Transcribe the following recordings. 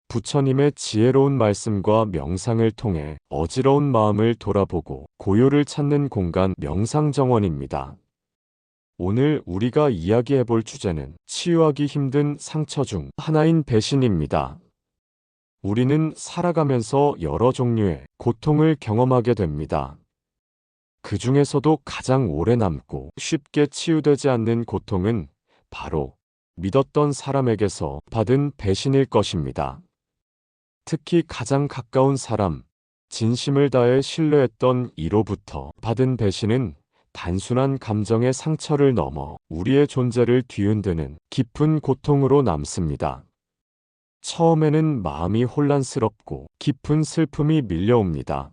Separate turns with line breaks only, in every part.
부처님의 지혜로운 말씀과 명상을 통해 어지러운 마음을 돌아보고 고요를 찾는 공간 명상정원입니다. 오늘 우리가 이야기해 볼 주제는 치유하기 힘든 상처 중 하나인 배신입니다. 우리는 살아가면서 여러 종류의 고통을 경험하게 됩니다. 그 중에서도 가장 오래 남고 쉽게 치유되지 않는 고통은 바로 믿었던 사람에게서 받은 배신일 것입니다. 특히 가장 가까운 사람, 진심을 다해 신뢰했던 이로부터 받은 배신은 단순한 감정의 상처를 넘어 우리의 존재를 뒤흔드는 깊은 고통으로 남습니다. 처음에는 마음이 혼란스럽고 깊은 슬픔이 밀려옵니다.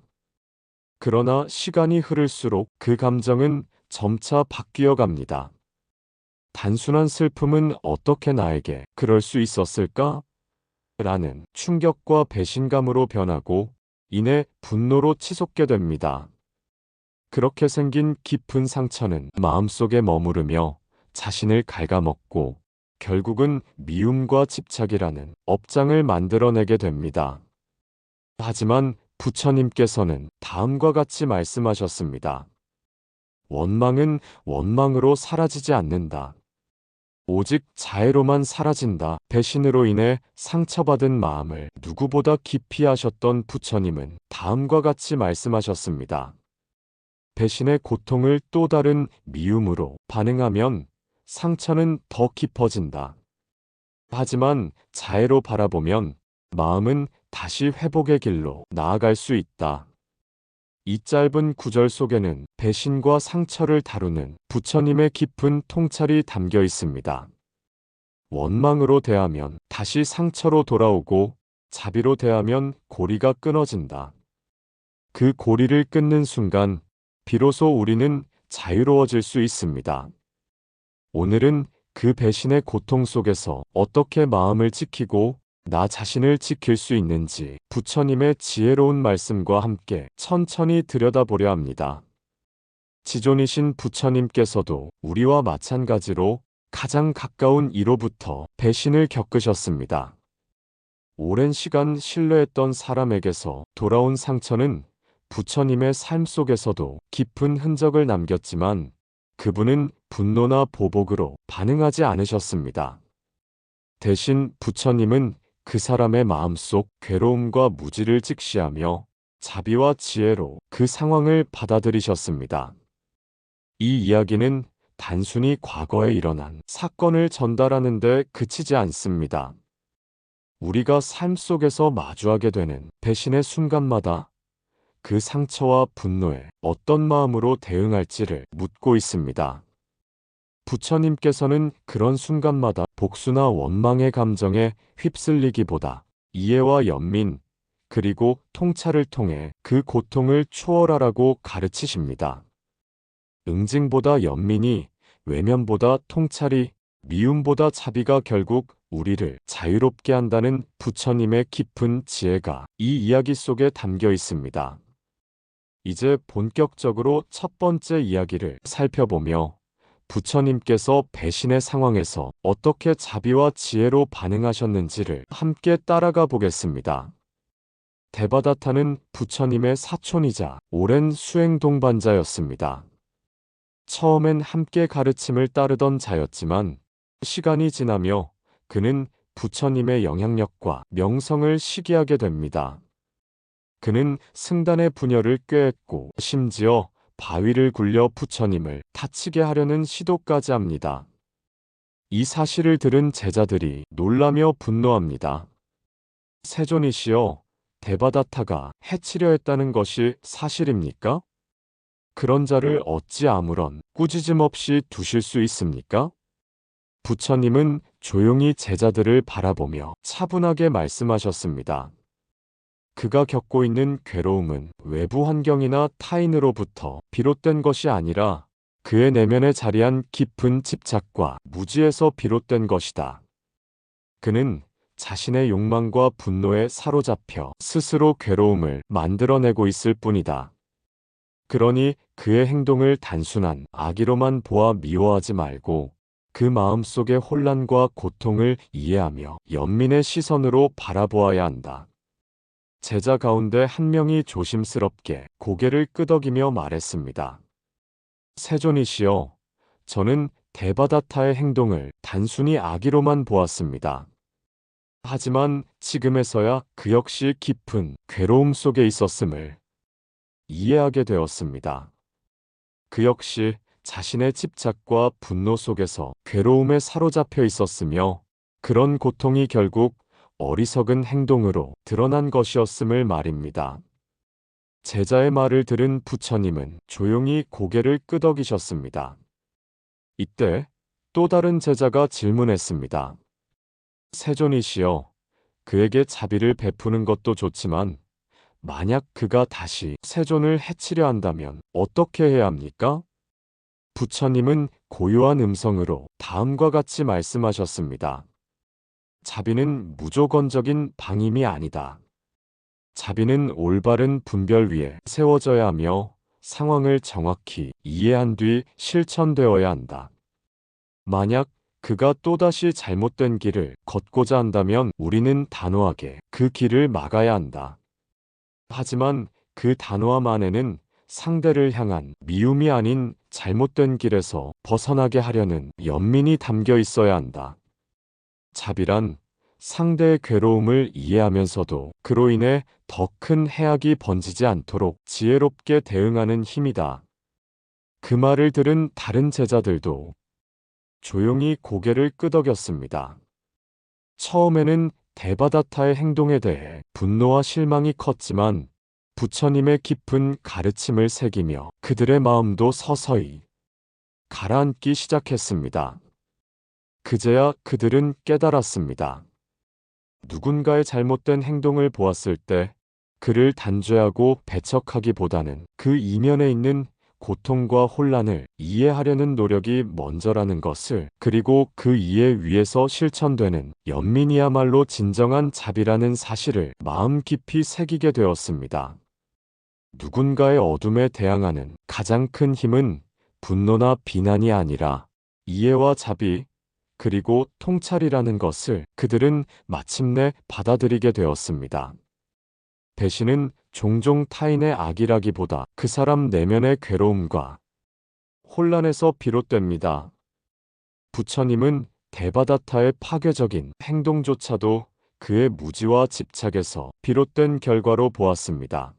그러나 시간이 흐를수록 그 감정은 점차 바뀌어 갑니다. 단순한 슬픔은 어떻게 나에게 그럴 수 있었을까? 라는 충격과 배신감으로 변하고 이내 분노로 치솟게 됩니다. 그렇게 생긴 깊은 상처는 마음속에 머무르며 자신을 갉아먹고 결국은 미움과 집착이라는 업장을 만들어내게 됩니다. 하지만 부처님께서는 다음과 같이 말씀하셨습니다. 원망은 원망으로 사라지지 않는다. 오직 자애로만 사라진다. 배신으로 인해 상처받은 마음을 누구보다 깊이 아셨던 부처님은 다음과 같이 말씀하셨습니다. 배신의 고통을 또 다른 미움으로 반응하면 상처는 더 깊어진다. 하지만 자애로 바라보면 마음은 다시 회복의 길로 나아갈 수 있다. 이 짧은 구절 속에는 배신과 상처를 다루는 부처님의 깊은 통찰이 담겨 있습니다. 원망으로 대하면 다시 상처로 돌아오고 자비로 대하면 고리가 끊어진다. 그 고리를 끊는 순간 비로소 우리는 자유로워질 수 있습니다. 오늘은 그 배신의 고통 속에서 어떻게 마음을 지키고 나 자신을 지킬 수 있는지 부처님의 지혜로운 말씀과 함께 천천히 들여다보려 합니다. 지존이신 부처님께서도 우리와 마찬가지로 가장 가까운 이로부터 배신을 겪으셨습니다. 오랜 시간 신뢰했던 사람에게서 돌아온 상처는 부처님의 삶 속에서도 깊은 흔적을 남겼지만 그분은 분노나 보복으로 반응하지 않으셨습니다. 대신 부처님은 그 사람의 마음속 괴로움과 무지를 직시하며 자비와 지혜로 그 상황을 받아들이셨습니다. 이 이야기는 단순히 과거에 일어난 사건을 전달하는 데 그치지 않습니다. 우리가 삶 속에서 마주하게 되는 배신의 순간마다 그 상처와 분노에 어떤 마음으로 대응할지를 묻고 있습니다. 부처님께서는 그런 순간마다 복수나 원망의 감정에 휩쓸리기보다 이해와 연민, 그리고 통찰을 통해 그 고통을 초월하라고 가르치십니다. 응징보다 연민이, 외면보다 통찰이, 미움보다 자비가 결국 우리를 자유롭게 한다는 부처님의 깊은 지혜가 이 이야기 속에 담겨 있습니다. 이제 본격적으로 첫 번째 이야기를 살펴보며 부처님께서 배신의 상황에서 어떻게 자비와 지혜로 반응하셨는지를 함께 따라가 보겠습니다. 데바다타는 부처님의 사촌이자 오랜 수행 동반자였습니다. 처음엔 함께 가르침을 따르던 자였지만 시간이 지나며 그는 부처님의 영향력과 명성을 시기하게 됩니다. 그는 승단의 부녀를 꾀했고 심지어 바위를 굴려 부처님을 다치게 하려는 시도까지 합니다. 이 사실을 들은 제자들이 놀라며 분노합니다. 세존이시여, 데바다타가 해치려 했다는 것이 사실입니까? 그런 자를 어찌 아무런 꾸짖음 없이 두실 수 있습니까? 부처님은 조용히 제자들을 바라보며 차분하게 말씀하셨습니다. 그가 겪고 있는 괴로움은 외부 환경이나 타인으로부터 비롯된 것이 아니라 그의 내면에 자리한 깊은 집착과 무지에서 비롯된 것이다. 그는 자신의 욕망과 분노에 사로잡혀 스스로 괴로움을 만들어내고 있을 뿐이다. 그러니 그의 행동을 단순한 악의로만 보아 미워하지 말고 그 마음속의 혼란과 고통을 이해하며 연민의 시선으로 바라보아야 한다. 제자 가운데 한 명이 조심스럽게 고개를 끄덕이며 말했습니다. 세존이시여, 저는 데바다타의 행동을 단순히 악의로만 보았습니다. 하지만 지금에서야 그 역시 깊은 괴로움 속에 있었음을 이해하게 되었습니다. 그 역시 자신의 집착과 분노 속에서 괴로움에 사로잡혀 있었으며 그런 고통이 결국 어리석은 행동으로 드러난 것이었음을 말입니다. 제자의 말을 들은 부처님은 조용히 고개를 끄덕이셨습니다. 이때 또 다른 제자가 질문했습니다. 세존이시여, 그에게 자비를 베푸는 것도 좋지만 만약 그가 다시 세존을 해치려 한다면 어떻게 해야 합니까? 부처님은 고요한 음성으로 다음과 같이 말씀하셨습니다. 자비는 무조건적인 방임이 아니다. 자비는 올바른 분별 위에 세워져야 하며 상황을 정확히 이해한 뒤 실천되어야 한다. 만약 그가 또다시 잘못된 길을 걷고자 한다면 우리는 단호하게 그 길을 막아야 한다. 하지만 그 단호함 안에는 상대를 향한 미움이 아닌 잘못된 길에서 벗어나게 하려는 연민이 담겨 있어야 한다. 자비란 상대의 괴로움을 이해하면서도 그로 인해 더 큰 해악이 번지지 않도록 지혜롭게 대응하는 힘이다. 그 말을 들은 다른 제자들도 조용히 고개를 끄덕였습니다. 처음에는 데바다타의 행동에 대해 분노와 실망이 컸지만 부처님의 깊은 가르침을 새기며 그들의 마음도 서서히 가라앉기 시작했습니다. 그제야 그들은 깨달았습니다. 누군가의 잘못된 행동을 보았을 때 그를 단죄하고 배척하기보다는 그 이면에 있는 고통과 혼란을 이해하려는 노력이 먼저라는 것을, 그리고 그 이해 위에서 실천되는 연민이야말로 진정한 자비라는 사실을 마음 깊이 새기게 되었습니다. 누군가의 어둠에 대항하는 가장 큰 힘은 분노나 비난이 아니라 이해와 자비, 그리고 통찰이라는 것을 그들은 마침내 받아들이게 되었습니다. 배신은 종종 타인의 악이라기보다 그 사람 내면의 괴로움과 혼란에서 비롯됩니다. 부처님은 데바다타의 파괴적인 행동조차도 그의 무지와 집착에서 비롯된 결과로 보았습니다.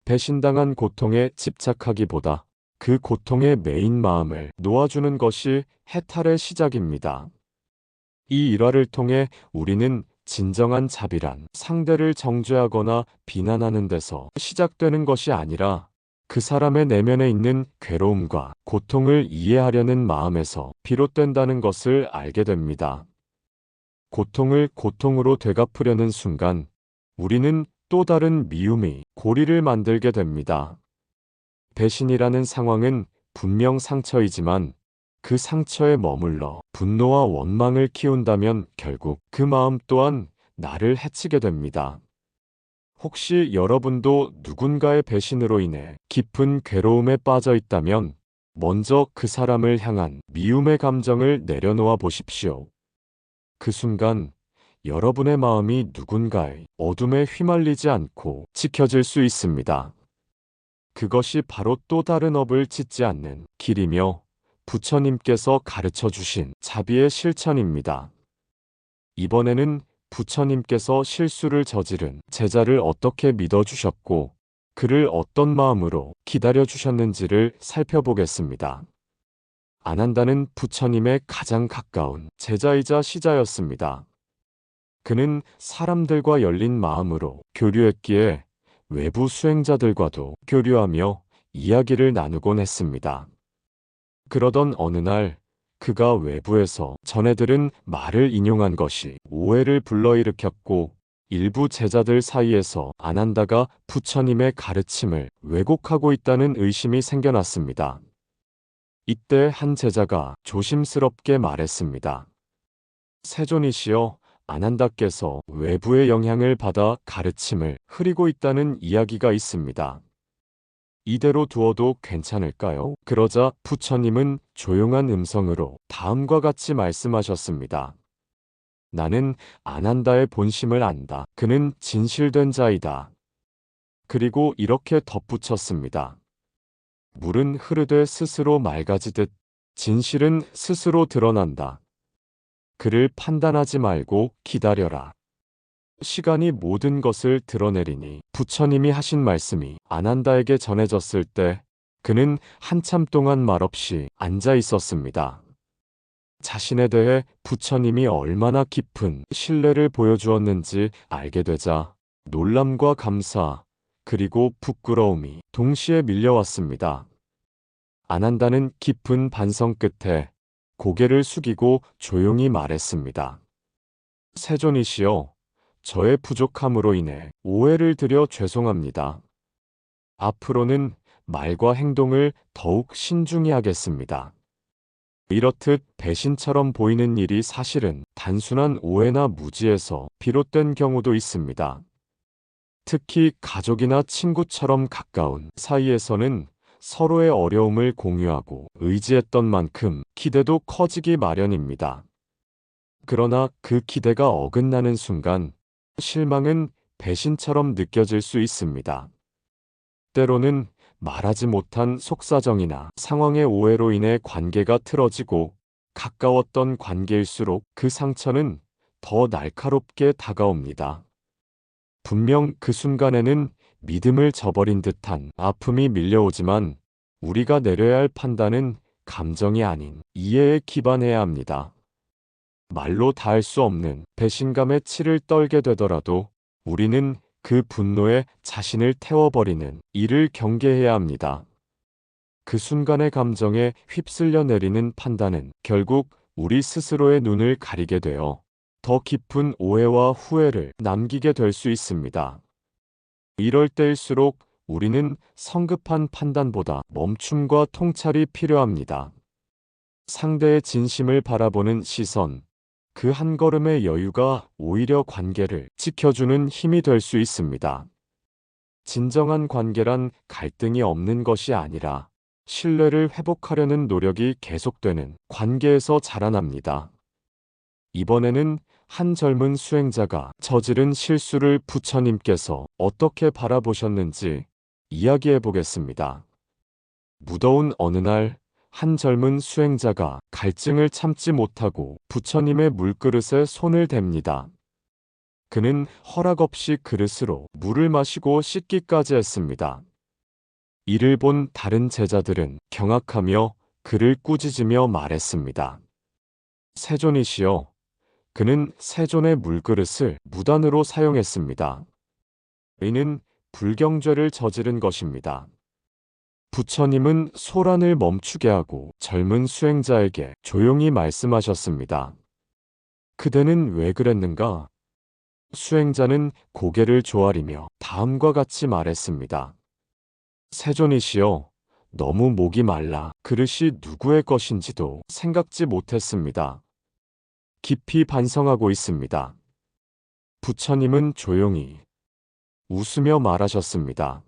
배신당한 고통에 집착하기보다 그 고통의 메인 마음을 놓아주는 것이 해탈의 시작입니다. 이 일화를 통해 우리는 진정한 자비란 상대를 정죄하거나 비난하는 데서 시작되는 것이 아니라 그 사람의 내면에 있는 괴로움과 고통을 이해하려는 마음에서 비롯된다는 것을 알게 됩니다. 고통을 고통으로 되갚으려는 순간 우리는 또 다른 미움이 고리를 만들게 됩니다. 배신이라는 상황은 분명 상처이지만 그 상처에 머물러 분노와 원망을 키운다면 결국 그 마음 또한 나를 해치게 됩니다. 혹시 여러분도 누군가의 배신으로 인해 깊은 괴로움에 빠져 있다면 먼저 그 사람을 향한 미움의 감정을 내려놓아 보십시오. 그 순간 여러분의 마음이 누군가의 어둠에 휘말리지 않고 지켜질 수 있습니다. 그것이 바로 또 다른 업을 짓지 않는 길이며 부처님께서 가르쳐 주신 자비의 실천입니다. 이번에는 부처님께서 실수를 저지른 제자를 어떻게 믿어주셨고 그를 어떤 마음으로 기다려주셨는지를 살펴보겠습니다. 아난다는 부처님의 가장 가까운 제자이자 시자였습니다. 그는 사람들과 열린 마음으로 교류했기에 외부 수행자들과도 교류하며 이야기를 나누곤 했습니다. 그러던 어느 날 그가 외부에서 전해 들은 말을 인용한 것이 오해를 불러일으켰고 일부 제자들 사이에서 아난다가 부처님의 가르침을 왜곡하고 있다는 의심이 생겨났습니다. 이때 한 제자가 조심스럽게 말했습니다. 세존이시여, 아난다께서 외부의 영향을 받아 가르침을 흐리고 있다는 이야기가 있습니다. 이대로 두어도 괜찮을까요? 그러자 부처님은 조용한 음성으로 다음과 같이 말씀하셨습니다. 나는 아난다의 본심을 안다. 그는 진실된 자이다. 그리고 이렇게 덧붙였습니다. 물은 흐르되 스스로 맑아지듯 진실은 스스로 드러난다. 그를 판단하지 말고 기다려라. 시간이 모든 것을 드러내리니 부처님이 하신 말씀이 아난다에게 전해졌을 때 그는 한참 동안 말없이 앉아 있었습니다. 자신에 대해 부처님이 얼마나 깊은 신뢰를 보여주었는지 알게 되자 놀람과 감사, 그리고 부끄러움이 동시에 밀려왔습니다. 아난다는 깊은 반성 끝에 고개를 숙이고 조용히 말했습니다. 세존이시여, 저의 부족함으로 인해 오해를 드려 죄송합니다. 앞으로는 말과 행동을 더욱 신중히 하겠습니다. 이렇듯 배신처럼 보이는 일이 사실은 단순한 오해나 무지에서 비롯된 경우도 있습니다. 특히 가족이나 친구처럼 가까운 사이에서는 서로의 어려움을 공유하고 의지했던 만큼 기대도 커지기 마련입니다. 그러나 그 기대가 어긋나는 순간 실망은 배신처럼 느껴질 수 있습니다. 때로는 말하지 못한 속사정이나 상황의 오해로 인해 관계가 틀어지고 가까웠던 관계일수록 그 상처는 더 날카롭게 다가옵니다. 분명 그 순간에는 믿음을 저버린 듯한 아픔이 밀려오지만 우리가 내려야 할 판단은 감정이 아닌 이해에 기반해야 합니다. 말로 닿을 수 없는 배신감에 치를 떨게 되더라도 우리는 그 분노에 자신을 태워버리는 이를 경계해야 합니다. 그 순간의 감정에 휩쓸려 내리는 판단은 결국 우리 스스로의 눈을 가리게 되어 더 깊은 오해와 후회를 남기게 될 수 있습니다. 이럴 때일수록 우리는 성급한 판단보다 멈춤과 통찰이 필요합니다. 상대의 진심을 바라보는 시선, 그 한 걸음의 여유가 오히려 관계를 지켜주는 힘이 될 수 있습니다. 진정한 관계란 갈등이 없는 것이 아니라 신뢰를 회복하려는 노력이 계속되는 관계에서 자라납니다. 이번에는 한 젊은 수행자가 저지른 실수를 부처님께서 어떻게 바라보셨는지 이야기해 보겠습니다. 무더운 어느 날, 한 젊은 수행자가 갈증을 참지 못하고 부처님의 물그릇에 손을 댑니다. 그는 허락 없이 그릇으로 물을 마시고 씻기까지 했습니다. 이를 본 다른 제자들은 경악하며 그를 꾸짖으며 말했습니다. 세존이시여, 그는 세존의 물그릇을 무단으로 사용했습니다. 이는 불경죄를 저지른 것입니다. 부처님은 소란을 멈추게 하고 젊은 수행자에게 조용히 말씀하셨습니다. 그대는 왜 그랬는가? 수행자는 고개를 조아리며 다음과 같이 말했습니다. 세존이시여, 너무 목이 말라 그릇이 누구의 것인지도 생각지 못했습니다. 깊이 반성하고 있습니다. 부처님은 조용히 웃으며 말하셨습니다.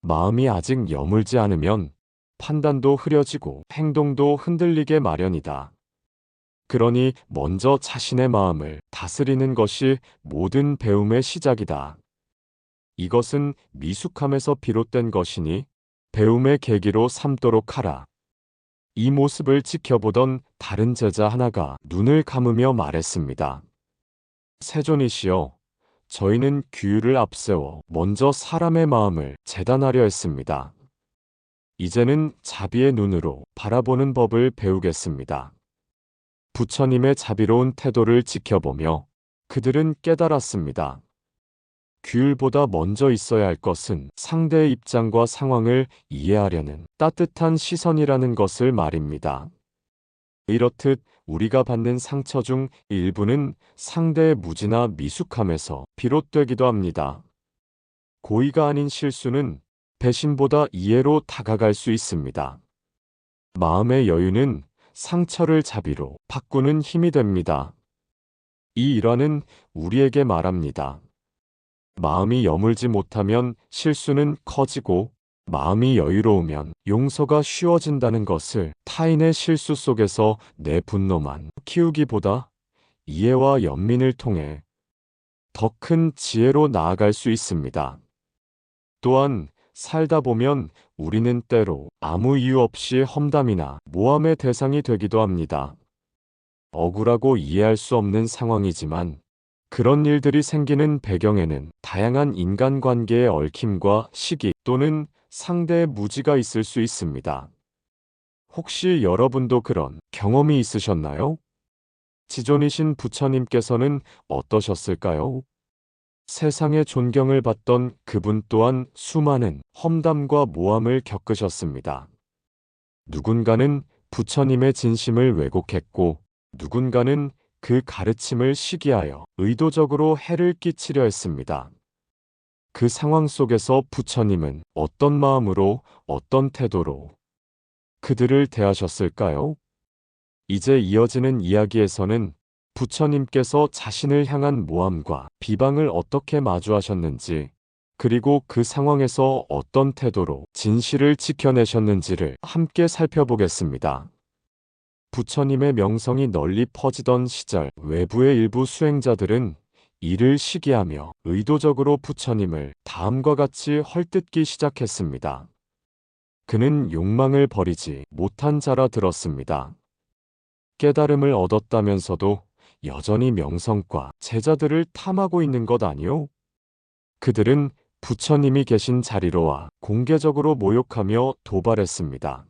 마음이 아직 여물지 않으면 판단도 흐려지고 행동도 흔들리게 마련이다. 그러니 먼저 자신의 마음을 다스리는 것이 모든 배움의 시작이다. 이것은 미숙함에서 비롯된 것이니 배움의 계기로 삼도록 하라. 이 모습을 지켜보던 다른 제자 하나가 눈을 감으며 말했습니다. 세존이시여, 저희는 규율을 앞세워 먼저 사람의 마음을 재단하려 했습니다. 이제는 자비의 눈으로 바라보는 법을 배우겠습니다. 부처님의 자비로운 태도를 지켜보며 그들은 깨달았습니다. 규율보다 먼저 있어야 할 것은 상대의 입장과 상황을 이해하려는 따뜻한 시선이라는 것을 말입니다. 이렇듯 우리가 받는 상처 중 일부는 상대의 무지나 미숙함에서 비롯되기도 합니다. 고의가 아닌 실수는 배신보다 이해로 다가갈 수 있습니다. 마음의 여유는 상처를 자비로 바꾸는 힘이 됩니다. 이 일화는 우리에게 말합니다. 마음이 여물지 못하면 실수는 커지고 마음이 여유로우면 용서가 쉬워진다는 것을, 타인의 실수 속에서 내 분노만 키우기보다 이해와 연민을 통해 더 큰 지혜로 나아갈 수 있습니다. 또한 살다 보면 우리는 때로 아무 이유 없이 험담이나 모함의 대상이 되기도 합니다. 억울하고 이해할 수 없는 상황이지만, 그런 일들이 생기는 배경에는 다양한 인간관계의 얽힘과 시기 또는 상대의 무지가 있을 수 있습니다. 혹시 여러분도 그런 경험이 있으셨나요? 지존이신 부처님께서는 어떠셨을까요? 세상의 존경을 받던 그분 또한 수많은 험담과 모함을 겪으셨습니다. 누군가는 부처님의 진심을 왜곡했고, 누군가는 그 가르침을 시기하여 의도적으로 해를 끼치려 했습니다. 그 상황 속에서 부처님은 어떤 마음으로, 어떤 태도로 그들을 대하셨을까요? 이제 이어지는 이야기에서는 부처님께서 자신을 향한 모함과 비방을 어떻게 마주하셨는지, 그리고 그 상황에서 어떤 태도로 진실을 지켜내셨는지를 함께 살펴보겠습니다. 부처님의 명성이 널리 퍼지던 시절, 외부의 일부 수행자들은 이를 시기하며 의도적으로 부처님을 다음과 같이 헐뜯기 시작했습니다. 그는 욕망을 버리지 못한 자라 들었습니다. 깨달음을 얻었다면서도 여전히 명성과 제자들을 탐하고 있는 것 아니오? 그들은 부처님이 계신 자리로 와 공개적으로 모욕하며 도발했습니다.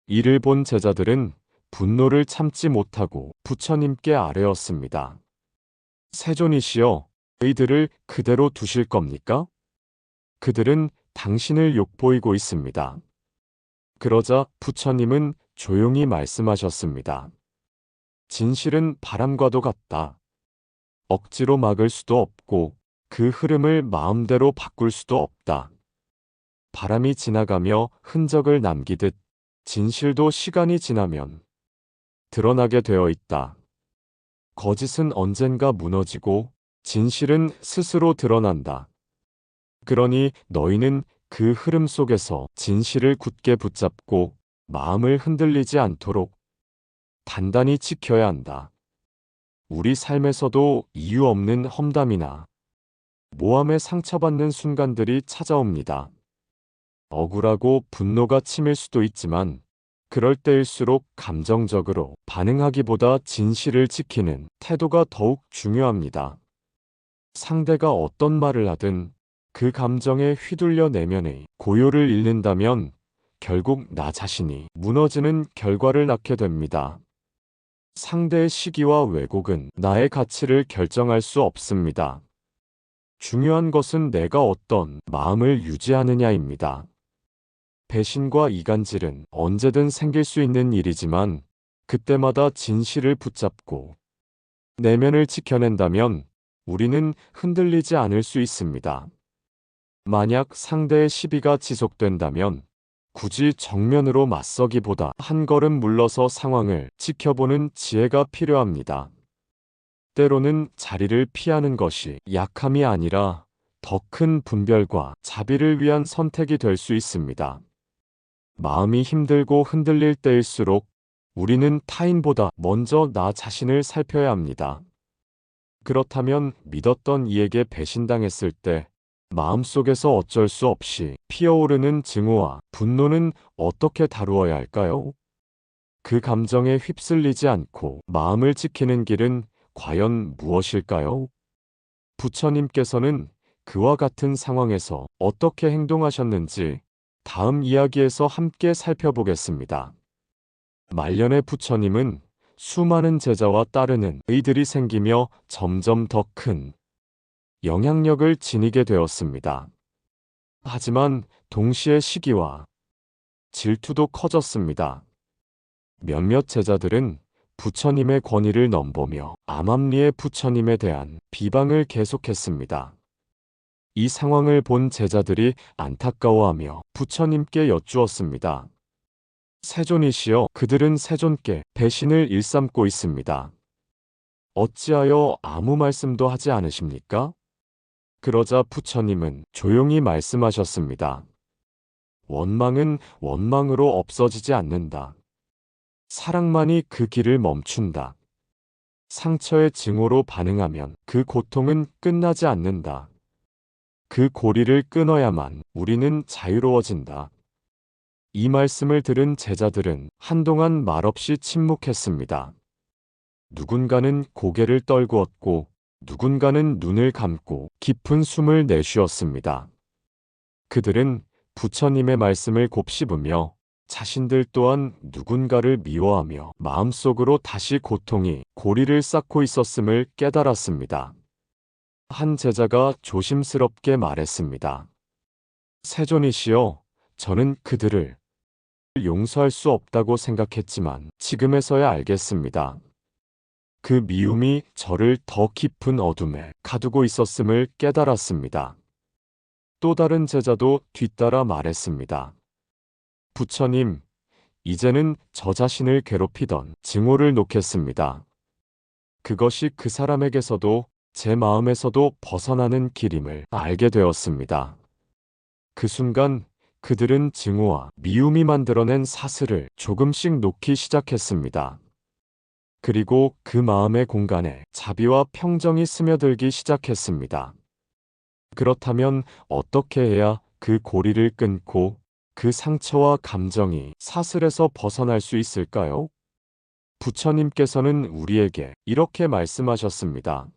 이를 본 제자들은 분노를 참지 못하고 부처님께 아뢰었습니다. 세존이시여, 저희들을 그대로 두실 겁니까? 그들은 당신을 욕보이고 있습니다. 그러자 부처님은 조용히 말씀하셨습니다. 진실은 바람과도 같다. 억지로 막을 수도 없고 그 흐름을 마음대로 바꿀 수도 없다. 바람이 지나가며 흔적을 남기듯 진실도 시간이 지나면 드러나게 되어 있다. 거짓은 언젠가 무너지고 진실은 스스로 드러난다. 그러니 너희는 그 흐름 속에서 진실을 굳게 붙잡고 마음을 흔들리지 않도록 단단히 지켜야 한다. 우리 삶에서도 이유 없는 험담이나 모함에 상처받는 순간들이 찾아옵니다. 억울하고 분노가 치밀 수도 있지만, 그럴 때일수록 감정적으로 반응하기보다 진실을 지키는 태도가 더욱 중요합니다. 상대가 어떤 말을 하든 그 감정에 휘둘려 내면의 고요를 잃는다면 결국 나 자신이 무너지는 결과를 낳게 됩니다. 상대의 시기와 왜곡은 나의 가치를 결정할 수 없습니다. 중요한 것은 내가 어떤 마음을 유지하느냐입니다. 배신과 이간질은 언제든 생길 수 있는 일이지만, 그때마다 진실을 붙잡고 내면을 지켜낸다면 우리는 흔들리지 않을 수 있습니다. 만약 상대의 시비가 지속된다면 굳이 정면으로 맞서기보다 한 걸음 물러서 상황을 지켜보는 지혜가 필요합니다. 때로는 자리를 피하는 것이 약함이 아니라 더 큰 분별과 자비를 위한 선택이 될 수 있습니다. 마음이 힘들고 흔들릴 때일수록 우리는 타인보다 먼저 나 자신을 살펴야 합니다. 그렇다면 믿었던 이에게 배신당했을 때 마음속에서 어쩔 수 없이 피어오르는 증오와 분노는 어떻게 다루어야 할까요? 그 감정에 휩쓸리지 않고 마음을 지키는 길은 과연 무엇일까요? 부처님께서는 그와 같은 상황에서 어떻게 행동하셨는지 다음 이야기에서 함께 살펴보겠습니다. 말년의 부처님은 수많은 제자와 따르는 의들이 생기며 점점 더 큰 영향력을 지니게 되었습니다. 하지만 동시에 시기와 질투도 커졌습니다. 몇몇 제자들은 부처님의 권위를 넘보며 암암리의 부처님에 대한 비방을 계속했습니다. 이 상황을 본 제자들이 안타까워하며 부처님께 여쭈었습니다. 세존이시여, 그들은 세존께 배신을 일삼고 있습니다. 어찌하여 아무 말씀도 하지 않으십니까? 그러자 부처님은 조용히 말씀하셨습니다. 원망은 원망으로 없어지지 않는다. 사랑만이 그 길을 멈춘다. 상처의 증오로 반응하면 그 고통은 끝나지 않는다. 그 고리를 끊어야만 우리는 자유로워진다. 이 말씀을 들은 제자들은 한동안 말없이 침묵했습니다. 누군가는 고개를 떨구었고 누군가는 눈을 감고 깊은 숨을 내쉬었습니다. 그들은 부처님의 말씀을 곱씹으며 자신들 또한 누군가를 미워하며 마음속으로 다시 고통이 고리를 쌓고 있었음을 깨달았습니다. 한 제자가 조심스럽게 말했습니다. 세존이시여, 저는 그들을 용서할 수 없다고 생각했지만 지금에서야 알겠습니다. 그 미움이 저를 더 깊은 어둠에 가두고 있었음을 깨달았습니다. 또 다른 제자도 뒤따라 말했습니다. 부처님, 이제는 저 자신을 괴롭히던 증오를 놓겠습니다. 그것이 그 사람에게서도 제 마음에서도 벗어나는 길임을 알게 되었습니다. 그 순간 그들은 증오와 미움이 만들어낸 사슬을 조금씩 놓기 시작했습니다. 그리고 그 마음의 공간에 자비와 평정이 스며들기 시작했습니다. 그렇다면 어떻게 해야 그 고리를 끊고 그 상처와 감정이 사슬에서 벗어날 수 있을까요? 부처님께서는 우리에게 이렇게 말씀하셨습니다.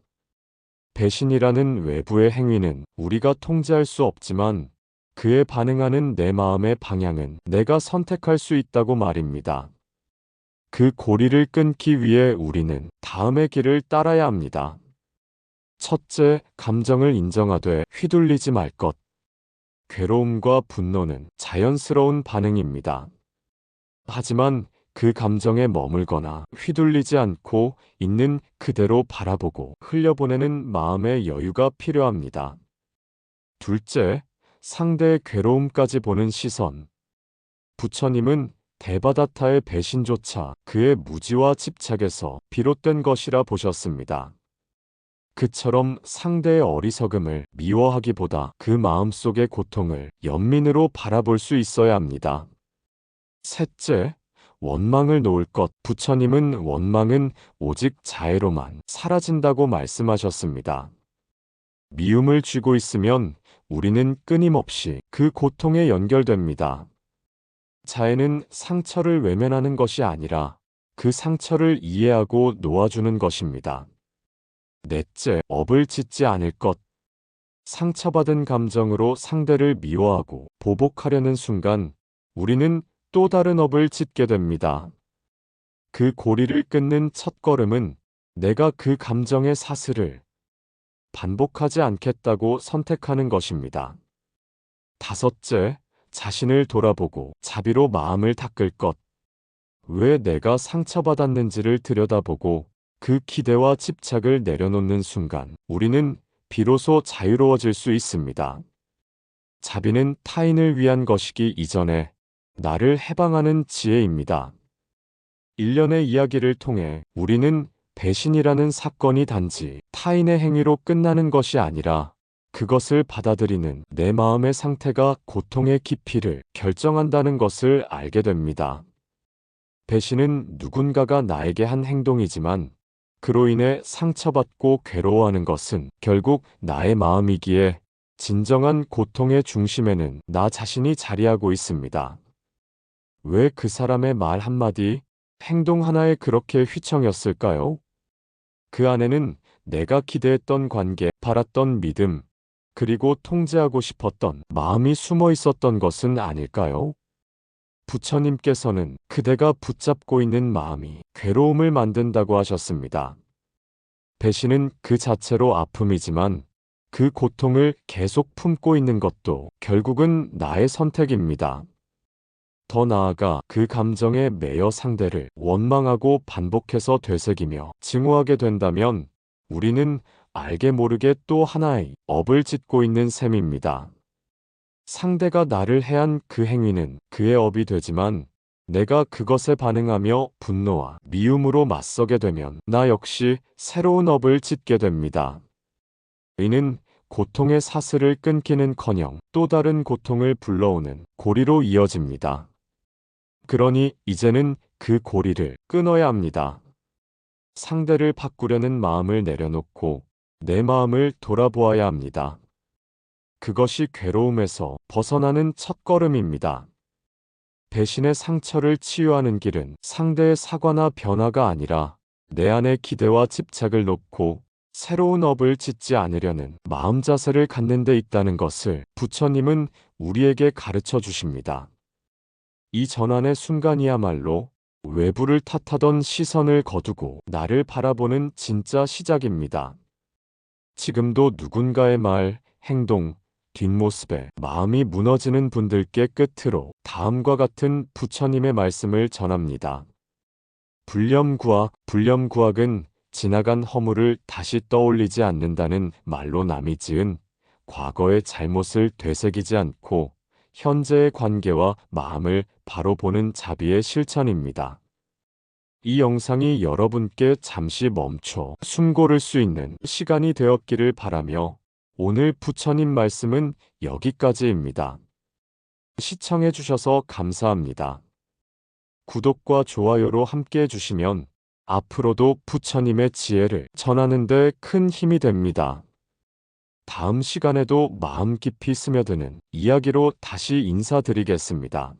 배신이라는 외부의 행위는 우리가 통제할 수 없지만 그에 반응하는 내 마음의 방향은 내가 선택할 수 있다고 말입니다. 그 고리를 끊기 위해 우리는 다음의 길을 따라야 합니다. 첫째, 감정을 인정하되 휘둘리지 말 것. 괴로움과 분노는 자연스러운 반응입니다. 하지만 그 감정에 머물거나 휘둘리지 않고 있는 그대로 바라보고 흘려보내는 마음의 여유가 필요합니다. 둘째, 상대의 괴로움까지 보는 시선. 부처님은 데바다타의 배신조차 그의 무지와 집착에서 비롯된 것이라 보셨습니다. 그처럼 상대의 어리석음을 미워하기보다 그 마음속의 고통을 연민으로 바라볼 수 있어야 합니다. 셋째, 원망을 놓을 것. 부처님은 원망은 오직 자애로만 사라진다고 말씀하셨습니다. 미움을 쥐고 있으면 우리는 끊임없이 그 고통에 연결됩니다. 자애는 상처를 외면하는 것이 아니라 그 상처를 이해하고 놓아주는 것입니다. 넷째, 업을 짓지 않을 것. 상처받은 감정으로 상대를 미워하고 보복하려는 순간 우리는 또 다른 업을 짓게 됩니다. 그 고리를 끊는 첫걸음은 내가 그 감정의 사슬을 반복하지 않겠다고 선택하는 것입니다. 다섯째, 자신을 돌아보고 자비로 마음을 닦을 것. 왜 내가 상처받았는지를 들여다보고 그 기대와 집착을 내려놓는 순간 우리는 비로소 자유로워질 수 있습니다. 자비는 타인을 위한 것이기 이전에 나를 해방하는 지혜입니다. 일련의 이야기를 통해 우리는 배신이라는 사건이 단지 타인의 행위로 끝나는 것이 아니라 그것을 받아들이는 내 마음의 상태가 고통의 깊이를 결정한다는 것을 알게 됩니다. 배신은 누군가가 나에게 한 행동이지만 그로 인해 상처받고 괴로워하는 것은 결국 나의 마음이기에 진정한 고통의 중심에는 나 자신이 자리하고 있습니다. 왜 그 사람의 말 한마디, 행동 하나에 그렇게 휘청였을까요? 그 안에는 내가 기대했던 관계, 바랐던 믿음, 그리고 통제하고 싶었던 마음이 숨어 있었던 것은 아닐까요? 부처님께서는 그대가 붙잡고 있는 마음이 괴로움을 만든다고 하셨습니다. 배신은 그 자체로 아픔이지만 그 고통을 계속 품고 있는 것도 결국은 나의 선택입니다. 더 나아가 그 감정에 매여 상대를 원망하고 반복해서 되새기며 증오하게 된다면 우리는 알게 모르게 또 하나의 업을 짓고 있는 셈입니다. 상대가 나를 해한 그 행위는 그의 업이 되지만 내가 그것에 반응하며 분노와 미움으로 맞서게 되면 나 역시 새로운 업을 짓게 됩니다. 이는 고통의 사슬을 끊기는커녕 또 다른 고통을 불러오는 고리로 이어집니다. 그러니 이제는 그 고리를 끊어야 합니다. 상대를 바꾸려는 마음을 내려놓고 내 마음을 돌아보아야 합니다. 그것이 괴로움에서 벗어나는 첫걸음입니다. 배신의 상처를 치유하는 길은 상대의 사과나 변화가 아니라 내 안의 기대와 집착을 놓고 새로운 업을 짓지 않으려는 마음 자세를 갖는 데 있다는 것을 부처님은 우리에게 가르쳐 주십니다. 이 전환의 순간이야말로 외부를 탓하던 시선을 거두고 나를 바라보는 진짜 시작입니다. 지금도 누군가의 말, 행동, 뒷모습에 마음이 무너지는 분들께 끝으로 다음과 같은 부처님의 말씀을 전합니다. 불념구악은 지나간 허물을 다시 떠올리지 않는다는 말로 남이 지은 과거의 잘못을 되새기지 않고 현재의 관계와 마음을 바로 보는 자비의 실천입니다. 이 영상이 여러분께 잠시 멈춰 숨 고를 수 있는 시간이 되었기를 바라며 오늘 부처님 말씀은 여기까지입니다. 시청해 주셔서 감사합니다. 구독과 좋아요로 함께 해주시면 앞으로도 부처님의 지혜를 전하는 데 큰 힘이 됩니다. 다음 시간에도 마음 깊이 스며드는 이야기로 다시 인사드리겠습니다.